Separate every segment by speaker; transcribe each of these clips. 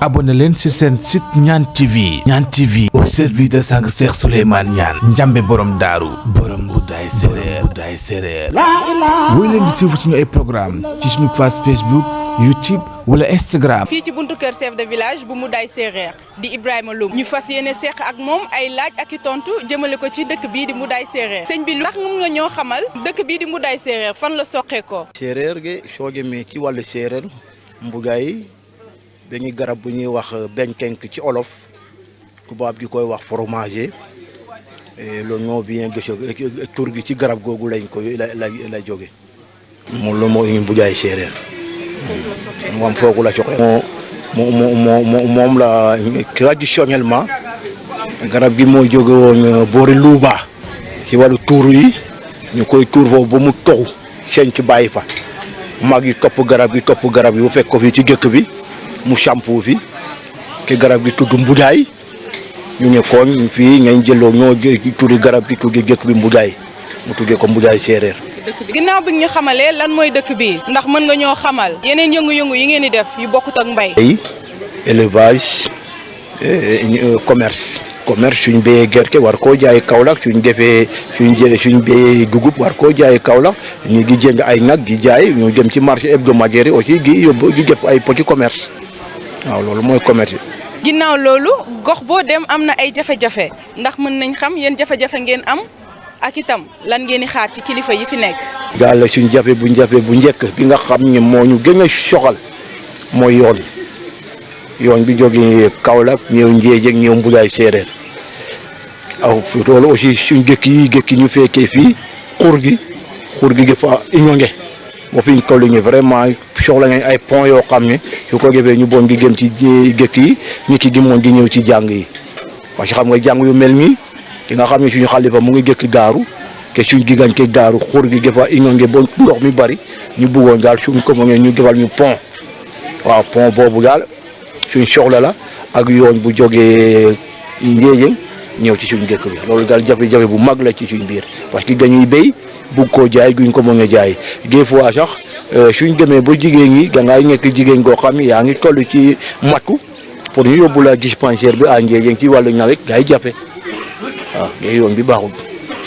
Speaker 1: abonné leen ci seen site Niane TV. Niane TV au service de sang Cheikh Souleymane Niane njambe borom daaru borom buddaay séréer woy leen di suivre suñu ay programme ci suñu page Facebook YouTube wala Instagram.
Speaker 2: fii ci buntu kër chef de village bu Mboudaye Séréer di Ibrahima Loum ñu fas yéene seq ak moom ay laaj ak i tontu jëmale ko ci dëkk bii di Mboudaye Séréer sëñ bi ndax mun nga ñoo xamal dëkk bii di Mboudaye Séréer fan la soqeekoo.
Speaker 3: séeréer gi soo jëmee ci wàllu séeréer Mboudaye dañuy garab bu ñuy wax benkenk ci olof tubaab gi koy wax fromager loolu moo bien gëstu tur gi ci garab googu lañ koy la jóge moom la moo ñu Mboudaye Séréer moom foogu la soxee moom la traditionnellement garab gi moo jóge woon boori Louba ci wàllu tuur yi ñu koy tuur foofu ba mu toxu seen ci bàyyi fa mag yi topp garab yi bu fekk ko fii ci gëkk bi mu sampu fi ke garab gi tudd Mboudaye ñu ne koon fii ngay jëloo ñoo tuddi garab gi tuddi gëkk bi Mboudaye mu tuddee ko Mboudaye Séréer.
Speaker 2: ginnaaw bi ñu xamalee lan mooy dëkk bi ndax mën nga ñoo xamal yeneen yëngu-yëngu yi ngeen di def yu bokkut ak mbay.
Speaker 3: élevage commerce suñ béyee gerte war koo jaay Kaolack suñ béyee dugub war koo jaay Kaolack ñu ngi jënd ay nag di jaay ñu dem ci marché hebdomadaire aussi di yóbbu di def ay petit commerce waaw loolu mooy commerce.
Speaker 2: ginnaaw loolu gox boo dem am na ay jafe-jafe ndax mën nañ xam yéen jafe-jafe ngeen am ak itam lan ngeen di xaar ci kilifa yi fi nekk.
Speaker 3: daal suñ jafe bu njëkk bi nga xam ne moo ñu gën a soxal mooy yoon bi jógee Kaolack ñëw Ndiédiène ñëw Mboudaye Séréer aw loolu aussi suñ gëkk yi ñu fekkee fii xur gi dafa iñonge boo fi ñu toll nii vraiment soxla nañ ay pont yoo xam ne su ko defee ñu bon gi gëm ci gëkk yi nit ki di moon di ñëw ci jàng yi parce que xam nga jàng yu mel nii ki nga xam ne suñu xalifa mu ngi gëkk daaru te suñ gigante daaru xur gi dafa iñonge ba ndox mi bari ñu bëggoon daal suñ ko mënee ñu defal ñu pont waaw pont boobu daal suñ soxla la ak yoon bu jógee Ndiédiène ñëw ci suñ dëkk bi loolu daal jafe-jafe bu mag la ci suñ biir parce que dañuy béy bugg koo jaay duñ ko mën a jaay des fois sax suñ demee ba jigéen ñi da ngay nekk jigéen goo xam ne yaa ngi toll ci matu pour ñu yóbbu la dispensaire bi à Ndiédiène ci wàllu nawet day jafe waaw day yoon bi baaxul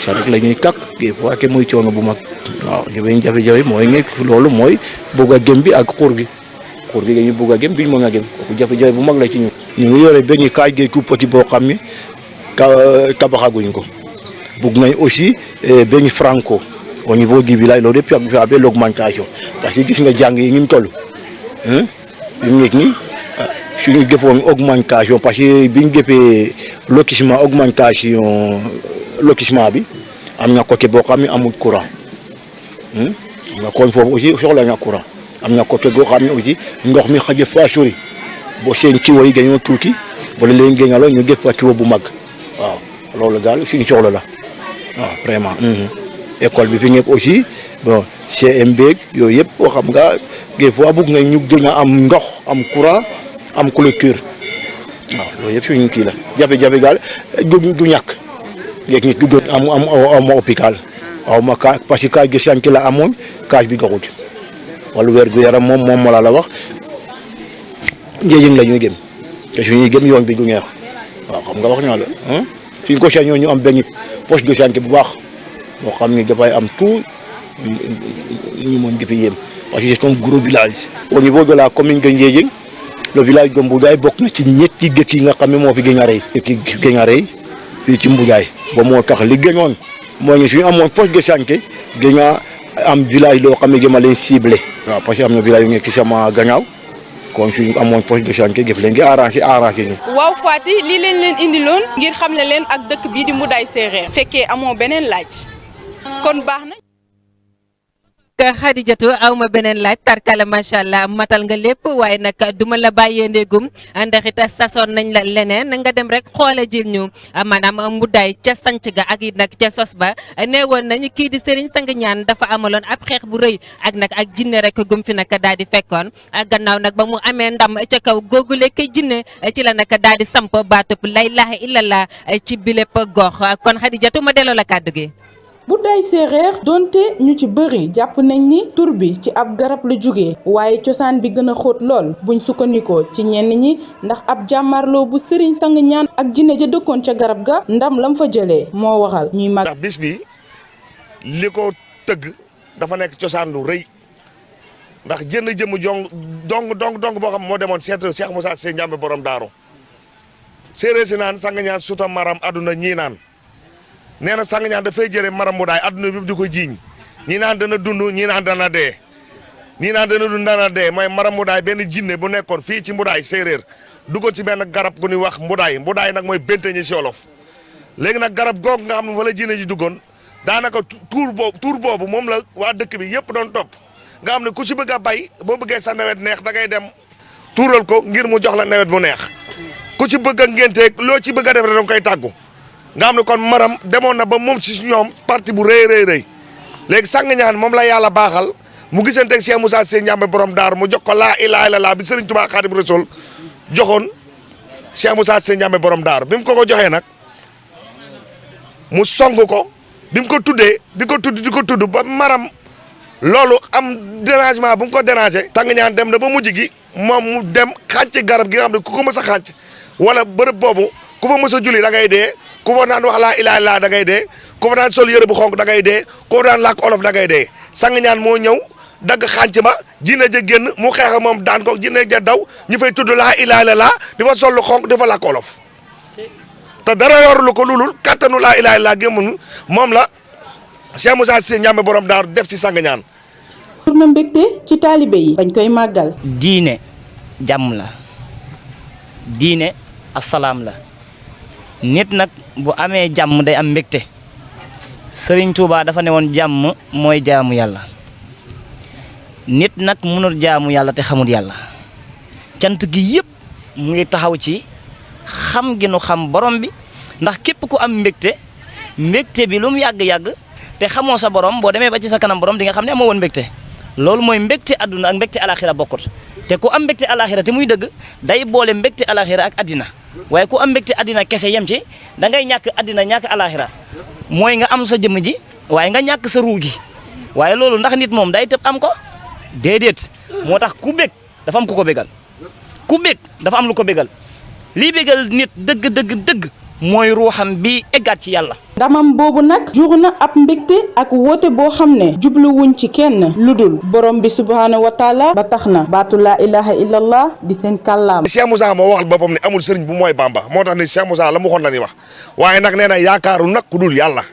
Speaker 3: sa rek la ñuy takk des fois te muy coono bu mag waaw jafe-jafe mooy nekk loolu mooy bugg a gëm bi ak xur gi dañuy bugg a gëm duñ mën a gëm kooku jafe-jafe bu mag la ci ñu ngi yore benn kaay gi tout petit boo xam ne tabaxaguñ ko bugg nañ aussi benn franco au niveau du village loolu yëpp fi avec l'augmentation parce que gis nga jàng yi ñu toll bi mu nekk nii suñu defoon augmentation parce que biñ defee lotissement bi am na côté boo xam ne amul courant am na kon foofu aussi soxla na courant am na côté boo xam ne aussi ndox mi xaje fa sori boo seen tiwo yi dañoo tuuti wala leen génnaloo ñu def fa tiwo bu mag waaw loolu daal suñu soxla la waaw vraiment. école bi fi nekk aussi bon CMB yooyu yëpp boo xam nga des fois bëgg nga ñu gën a am ndox am courant am clôture waaw loolu yëpp suñu kii la jafe-jafe daal du ñàkk léegi nit du doon am hôpital waaw ma ka parce que kaaj gi sànq la amoon kaaj bi doxut wala wér gu yaram moom moo la wax Ndiédiène la ñuy gëm te suñuy gëm yoon bi du neex waaw xam nga wax naa la suñ ko sañoo ñu am benn poste de santé bu baax moo xam ni dafay am tout ñu mën di fi yem parce que c'est un gros village. au niveau de la commune de Ndiédiène le village de Mboudaye bokk na ci ñetti dëkk yi nga xam ne moo fi gën a rëy. dëkk yi gën a rëy fii ci Mboudaye ba moo tax li gënoon mooy ne suñu amoon poste de santé gën a am village loo xam ne gën a leen ciblé. waaw parce que am na village yu nekk ci sama gannaaw kon suñu amoon poste de santé def leen ngi arrangé ñu.
Speaker 2: waaw Faty lii leen indiloon ngir xamle leen ak dëkk bii di Mboudaye Séréer. fekkee amoo beneen laaj kon baax na.
Speaker 4: Khadijatou awma beneen laaj tarkala macha allah matal nga lépp waaye nag duma la bàyyee ndégum ndax it sasoon nañ la leneen nga dem rek xoole jil ñu maanaam Mboudaye ca sanc ga ak it nag ca sos ba nee woon nañu kii di Serigne Sang Niane dafa amaloon ab xeex bu rëy ak nag ak jinne rek gum fi nag daal di fekkoon gannaaw nag ba mu amee ndam ca kaw googule kay jinne ci la nag daal di samp baatub la ilaha illallah ci bilépp gox kon Khadijatou ma delloo la kàddu gi.
Speaker 2: Mboudaye séeréer donte ñu ci bëri jàpp nañ ni tur bi ci ab garab la jóge waaye cosaan bi gën a xóot lool buñ sukkandikoo ci ñenn ñi ndax ab jàmmarloo bu sëriñ sang ñaan ak jinne ja dëkkoon ca garab ga ndam lam fa jëlee moo waxal ñuy mag.
Speaker 5: ndax bis bi li ko tëgg dafa nekk cosaan lu rëy ndax jënd jëmm dong boo xam moo demoon seet Cheikh Moussa Cissé Ndiamé borom daaru séeréer si naan sang ñaan suta maram aduna ñii naan nee na sang ñaan dafay jëre maram Mboudaye aduna bi di ko jiiñ ñii naan dana dund ñii naan dana dee mooy maram Mboudaye benn jinne bu nekkoon fii ci Mboudaye séeréer duggoon ci benn garab gu ñuy wax Mboudaye nag mooy bente ñi si wolof léegi nag garab googu nga xam ne fa la jinne ji duggoon daanaka tuur boobu moom la waa dëkk bi yëpp doon topp nga xam ne ku ci bëgg a bay boo bëggee sa nawet neex da ngay dem tuural ko ngir mu jox la nawet bu neex ku ci bëgg a ngénteeg loo ci bëgg a def rek da nga koy tàggu nga xam ne kon maram demoon na ba moom ci ñoom parti bu rëy léegi sang ñaan moom la yàlla baaxal mu gisanteeg Cheikh Moussa Cissé Ndiamé borom daar mu jox ko laa ilaaha illallaah bi Serigne Touba Xaadimu Rasuul joxoon Cheikh Moussa Cissé Ndiamé borom daar bi mu ko joxee nag mu song ko bi mu ko tuddee di ko tudd ba maram loolu am dérangement bu mu ko dérangé sang ñaan dem na ba mujj gi moom mu dem xànc garab gi nga xam ne ku ko mës a xànc wala bërëb boobu ku fa mës a julli da ngay dee ku fa naan wax laa ilaaha illallaah da ngay dee ku fa naan sol yëre bu xonk da ngay dee ku fa naan làkk olof da ngay dee sang ñaan moo ñëw dagg xànc ba jinne ja génn mu xeex ak moom daan ko jinne ja daw ñu fay tudd laa ilaaha illallaah di fa sol lu xonk di fa làkk olof te dara yorlu ko lulul kattanu laa ilaaha illallaah gémmul moom la Cheikh Moussa Cissé Ndiamé borom daaru def ci sang ñaan.
Speaker 2: pour na mbégte ci taalibe yi bañ koy màggal.
Speaker 6: diine jàmm la diine asalaam la nit nag bu amee jàmm day am mbégte Serigne Touba dafa ne woon jàmm mooy jaamu yàlla nit nag mënul jaamu yàlla te xamul yàlla cant gi yëpp mu ngi taxaw ci xam gi nu xam borom bi ndax képp ku am mbégte bi lu mu yàgg-yàgg te xamoo sa borom boo demee ba ci sa kanam borom di nga xam ne amoo woon mbégte loolu mooy mbégte àdduna ak mbégte alaxira bokkut te ku am mbégte alaxira te muy dëgg day boole mbégte alaxira ak addina waaye ku am mbégte addina kese yem ci da ngay ñàkk addina ñàkk alaxira mooy nga am sa jëmm ji waaye nga ñàkk sa ruu gi waaye loolu ndax nit moom day tëb am ko déedéet moo tax ku bég dafa am ku ko bégal ku bég dafa am lu ko bégal lii bégal nit dëgg mooy ruuxam bi eggaat ci yàlla.
Speaker 2: ndamam boobu nag jur na ab mbégte ak woote boo xam ne jubluwuñ ci kenn lu dul borom bi subhaanahu wa taala ba tax na baatu laa ilaha illallah di seen kàllaam.
Speaker 5: Cheikh Moussa moo waxal boppam ne amul sëriñ bu mooy Bamba moo tax ne Cheikh Moussa la mu waxoon la ni wax waaye nag nee na yaakaarul nag ku dul yàlla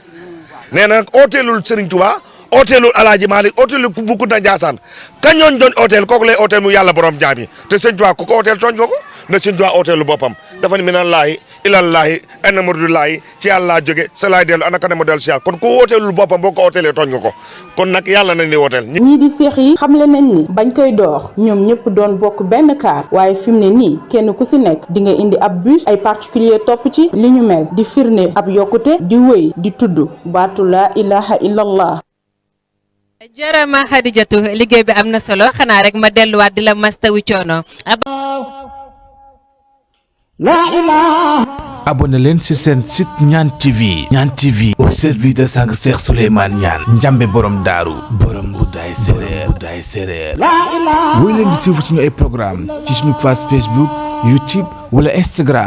Speaker 5: nee na nag ooteelul sëriñ Touba ooteelul Alaaji Maalik ooteelul bu Kunta Njaasaan ka ñooñ doon ooteel kooku lay ooteel mu yàlla borom jaam yi te sëriñ Touba ku ko ooteel tooñ nga ko ne sëriñ Touba ooteelu boppam dafa ne minallaahi ilallaahi ana muridullaahi ci yàlla jóge sa laay dellu ana ka ne ma dellu si yàlla kon ku wooteelul boppam boo ko ooteelee tooñ nga ko kon nag yàlla nañ ni wooteel.
Speaker 2: ñii di seex yi xamle nañ ni bañ koy door ñoom ñëpp doon bokk benn kaar waaye fi mu ne nii kenn ku si nekk di nga indi ab bus ay particulier topp ci li ñu mel di firnde ab yokkute di wéy di tudd baatu laa ilaha illallah.
Speaker 4: jarama Xadijatu liggéey bi am na solo xanaa rek ma delluwaat di la mastawu coono.
Speaker 1: abonné leen ci seen site Ñaan TV Ñaan TV au service de sang Cheikh Souleymane Niane Ndiamé borom daaru borom Mboudaye séeréer woy leen di suivre suñu ay programme ci suñu page Facebook YouTube wala Instagram